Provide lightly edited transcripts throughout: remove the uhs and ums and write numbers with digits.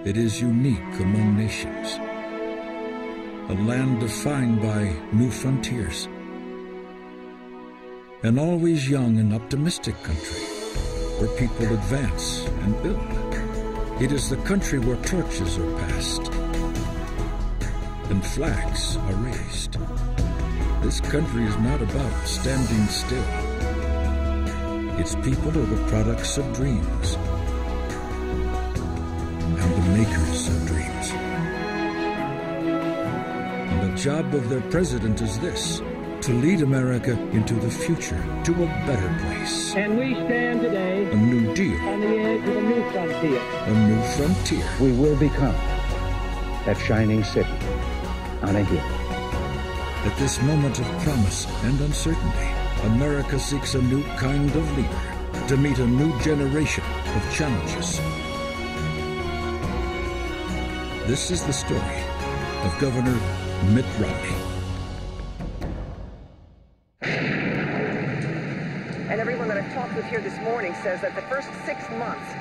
It is unique among nations, a land defined by new frontiers, an always young and optimistic country where people advance and build. It is the country where torches are passed and flags are raised. This country is not about standing still. Its people are the products of dreams and the makers of dreams. And the job of their president is this: to lead America into the future, to a better place. And we stand today a new deal, on the edge of a new frontier. A new frontier. We will become that shining city on a hill. At this moment of promise and uncertainty, America seeks a new kind of leader to meet a new generation of challenges. This is the story of Governor Mitt Romney. And everyone that I've talked with here this morning says that the first 6 months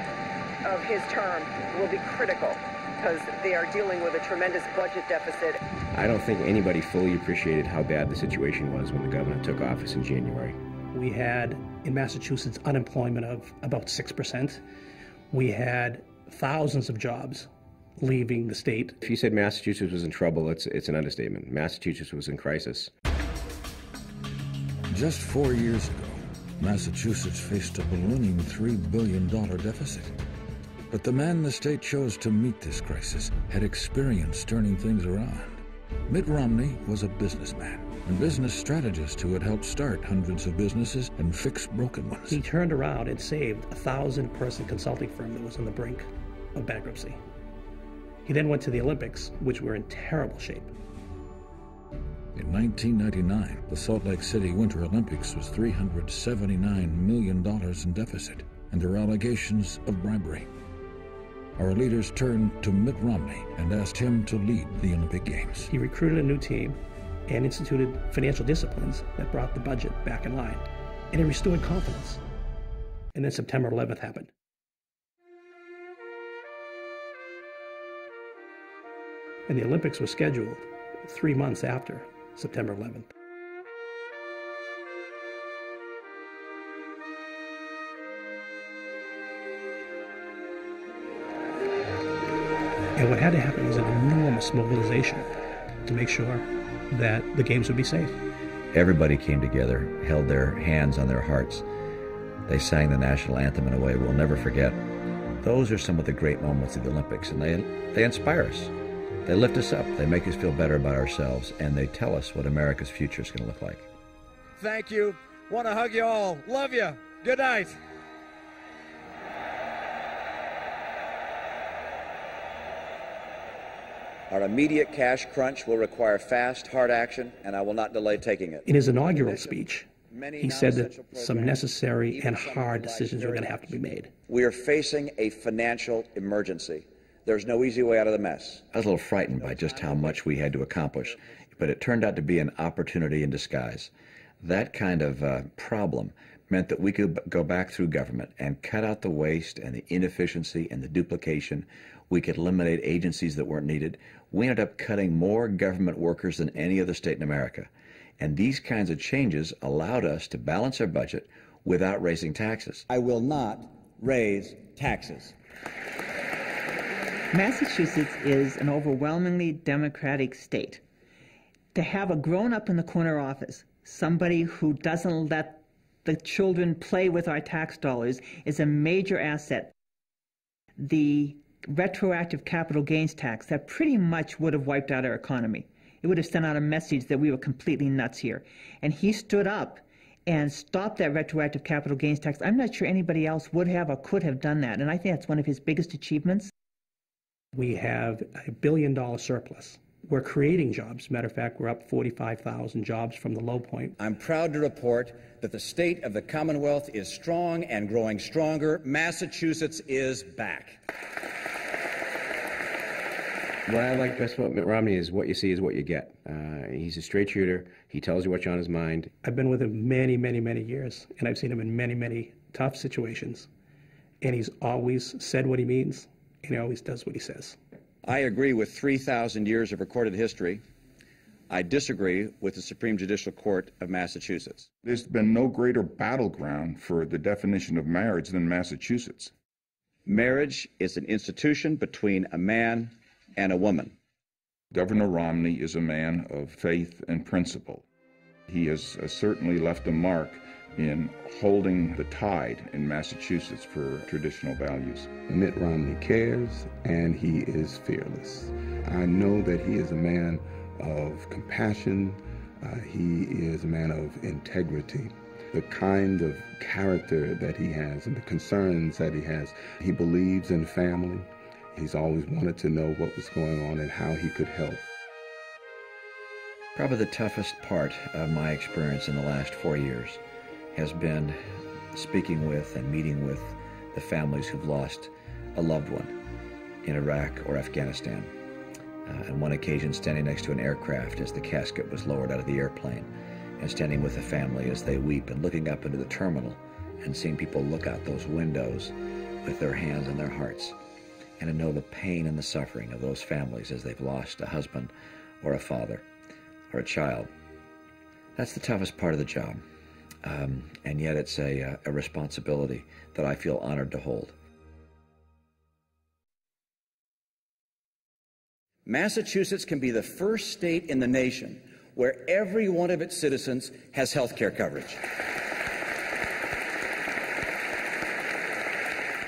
of his term will be critical because they are dealing with a tremendous budget deficit. I don't think anybody fully appreciated how bad the situation was when the governor took office in January. We had in Massachusetts unemployment of about 6%. We had thousands of jobs leaving the state. If you said Massachusetts was in trouble, it's an understatement. Massachusetts was in crisis. Just 4 years ago, Massachusetts faced a ballooning $3 billion deficit. But the man the state chose to meet this crisis had experience turning things around. Mitt Romney was a businessman and business strategist who had helped start hundreds of businesses and fix broken ones. He turned around and saved a 1,000-person consulting firm that was on the brink of bankruptcy. He then went to the Olympics, which were in terrible shape. In 1999, the Salt Lake City Winter Olympics was $379 million in deficit, and there were allegations of bribery. Our leaders turned to Mitt Romney and asked him to lead the Olympic Games. He recruited a new team and instituted financial disciplines that brought the budget back in line, and it restored confidence. And then September 11th happened. And the Olympics were scheduled 3 months after September 11th. And what had to happen was an enormous mobilization to make sure that the games would be safe. Everybody came together, held their hands on their hearts. They sang the national anthem in a way we'll never forget. Those are some of the great moments of the Olympics, and they inspire us. They lift us up, they make us feel better about ourselves, and they tell us what America's future is going to look like. Thank you. Want to hug you all. Love you. Good night. Our immediate cash crunch will require fast, hard action, and I will not delay taking it. In his inaugural speech, he said that some necessary and hard decisions are going to have to be made. We are facing a financial emergency. There's no easy way out of the mess. I was a little frightened by just how much we had to accomplish, but it turned out to be an opportunity in disguise. That kind of problem meant that we could go back through government and cut out the waste and the inefficiency and the duplication. We could eliminate agencies that weren't needed. We ended up cutting more government workers than any other state in America. And these kinds of changes allowed us to balance our budget without raising taxes. I will not raise taxes. Massachusetts is an overwhelmingly Democratic state. To have a grown-up in the corner office, somebody who doesn't let the children play with our tax dollars, is a major asset. The retroactive capital gains tax, that pretty much would have wiped out our economy. It would have sent out a message that we were completely nuts here. And he stood up and stopped that retroactive capital gains tax. I'm not sure anybody else would have or could have done that, and I think that's one of his biggest achievements. We have a $1 billion surplus. We're creating jobs. Matter of fact, we're up 45,000 jobs from the low point. I'm proud to report that the state of the Commonwealth is strong and growing stronger. Massachusetts is back. What I like best about Mitt Romney is what you see is what you get. He's a straight shooter. He tells you what's on his mind. I've been with him many, many, many years, and I've seen him in many, many tough situations. And he's always said what he means and he always does what he says. I agree with 3,000 years of recorded history. I disagree with the Supreme Judicial Court of Massachusetts. There's been no greater battleground for the definition of marriage than Massachusetts. Marriage is an institution between a man and a woman. Governor Romney is a man of faith and principle. He has certainly left a mark in holding the tide in Massachusetts for traditional values. Mitt Romney cares, and he is fearless. I know that he is a man of compassion. He is a man of integrity. The kind of character that he has and the concerns that he has. He believes in family. He's always wanted to know what was going on and how he could help. Probably the toughest part of my experience in the last 4 years has been speaking with and meeting with the families who've lost a loved one in Iraq or Afghanistan. On one occasion, standing next to an aircraft as the casket was lowered out of the airplane, and standing with the family as they weep and looking up into the terminal and seeing people look out those windows with their hands on their hearts, and to know the pain and the suffering of those families as they've lost a husband or a father or a child. That's the toughest part of the job. And yet it's a responsibility that I feel honored to hold. Massachusetts can be the first state in the nation where every one of its citizens has health care coverage.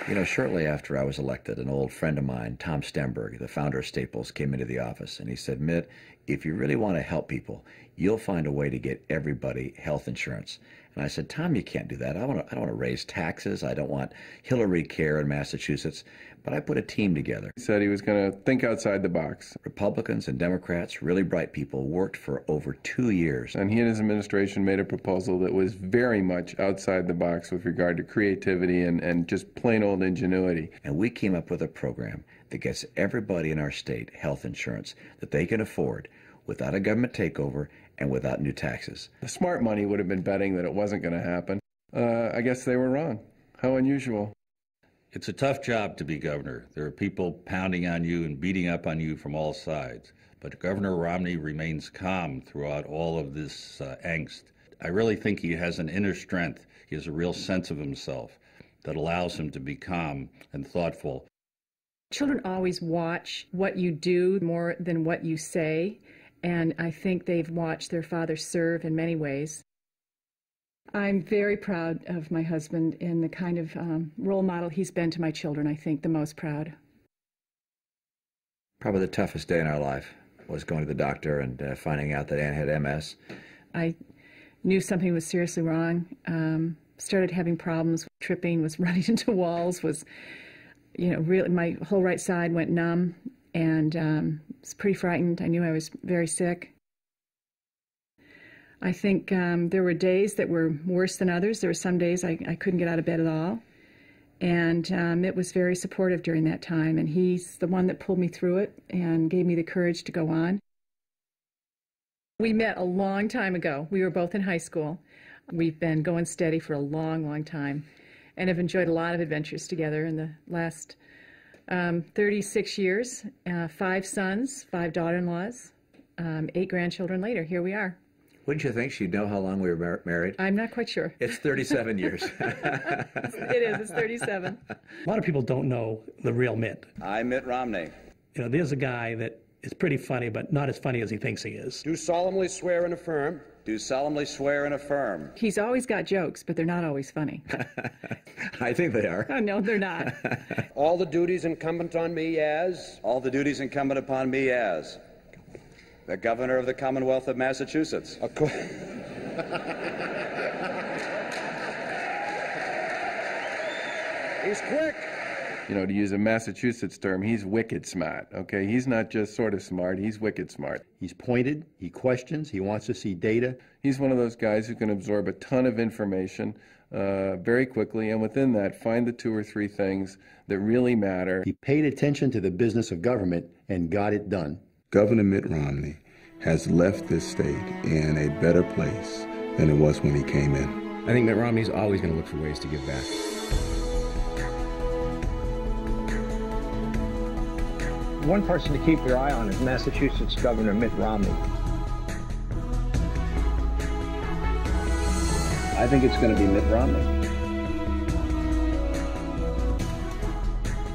You know, shortly after I was elected, an old friend of mine, Tom Stemberg, the founder of Staples, came into the office and he said, "Mitt, if you really want to help people, you'll find a way to get everybody health insurance." And I said, "Tom, you can't do that. I don't want to raise taxes. I don't want Hillary care in Massachusetts." But I put a team together. He said he was going to think outside the box. Republicans and Democrats, really bright people, worked for over 2 years. And he and his administration made a proposal that was very much outside the box with regard to creativity and just plain old ingenuity. And we came up with a program that gets everybody in our state health insurance that they can afford without a government takeover and without new taxes. The smart money would have been betting that it wasn't going to happen. I guess they were wrong. How unusual. It's a tough job to be governor. There are people pounding on you and beating up on you from all sides. But Governor Romney remains calm throughout all of this angst. I really think he has an inner strength. He has a real sense of himself that allows him to be calm and thoughtful. Children always watch what you do more than what you say. And I think they've watched their father serve in many ways. I'm very proud of my husband and the kind of role model he's been to my children. I think the most proud. Probably the toughest day in our life was going to the doctor and finding out that Ann had MS. I knew something was seriously wrong. Started having problems, tripping, was running into walls, was, really, my whole right side went numb, and was pretty frightened. I knew I was very sick. I think there were days that were worse than others. There were some days I couldn't get out of bed at all. And Mitt was very supportive during that time, and he's the one that pulled me through it and gave me the courage to go on. We met a long time ago. We were both in high school. We've been going steady for a long, long time and have enjoyed a lot of adventures together in the last 36 years, 5 sons, 5 daughter-in-laws, 8 grandchildren later. Here we are. Wouldn't you think she'd know how long we were married? I'm not quite sure. It's 37 years. It is. It's 37. A lot of people don't know the real Mitt. I, Mitt Romney. There's a guy that is pretty funny, but not as funny as he thinks he is. Do solemnly swear and affirm. Do solemnly swear and affirm. He's always got jokes, but they're not always funny. I think they are. Oh, no, they're not. All the duties incumbent on me as. All the duties incumbent upon me as. The Governor of the Commonwealth of Massachusetts. He's quick. To use a Massachusetts term, he's wicked smart, okay? He's not just sort of smart, he's wicked smart. He's pointed, he questions, he wants to see data. He's one of those guys who can absorb a ton of information very quickly, and within that, find the 2 or 3 things that really matter. He paid attention to the business of government and got it done. Governor Mitt Romney has left this state in a better place than it was when he came in. I think Mitt Romney's always going to look for ways to give back. One person to keep your eye on is Massachusetts Governor Mitt Romney. I think it's going to be Mitt Romney.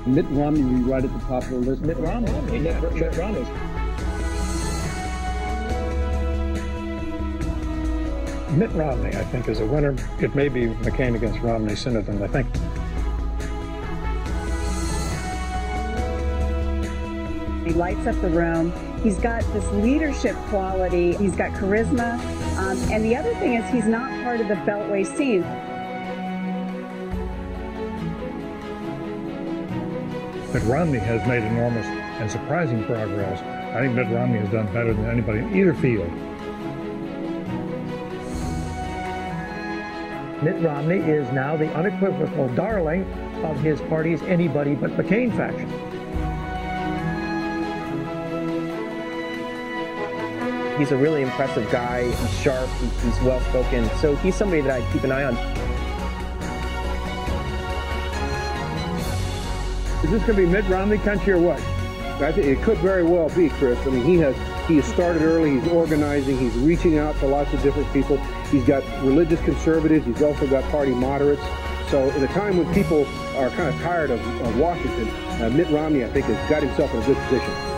Mitt Romney will be right at the top of the list. Mitt Romney. Mitt Romney. Mitt Romney, I think, is a winner. It may be McCain against Romney sooner than I think. He lights up the room. He's got this leadership quality. He's got charisma. And the other thing is he's not part of the Beltway scene. Mitt Romney has made enormous and surprising progress. I think Mitt Romney has done better than anybody in either field. Mitt Romney is now the unequivocal darling of his party's anybody but McCain faction. He's a really impressive guy. He's sharp. He's well-spoken. So he's somebody that I keep an eye on. Is this going to be Mitt Romney country or what? I think it could very well be, Chris. I mean, he has started early. He's organizing. He's reaching out to lots of different people. He's got religious conservatives. He's also got party moderates. So at a time when people are kind of tired of Washington, Mitt Romney, I think, has got himself in a good position.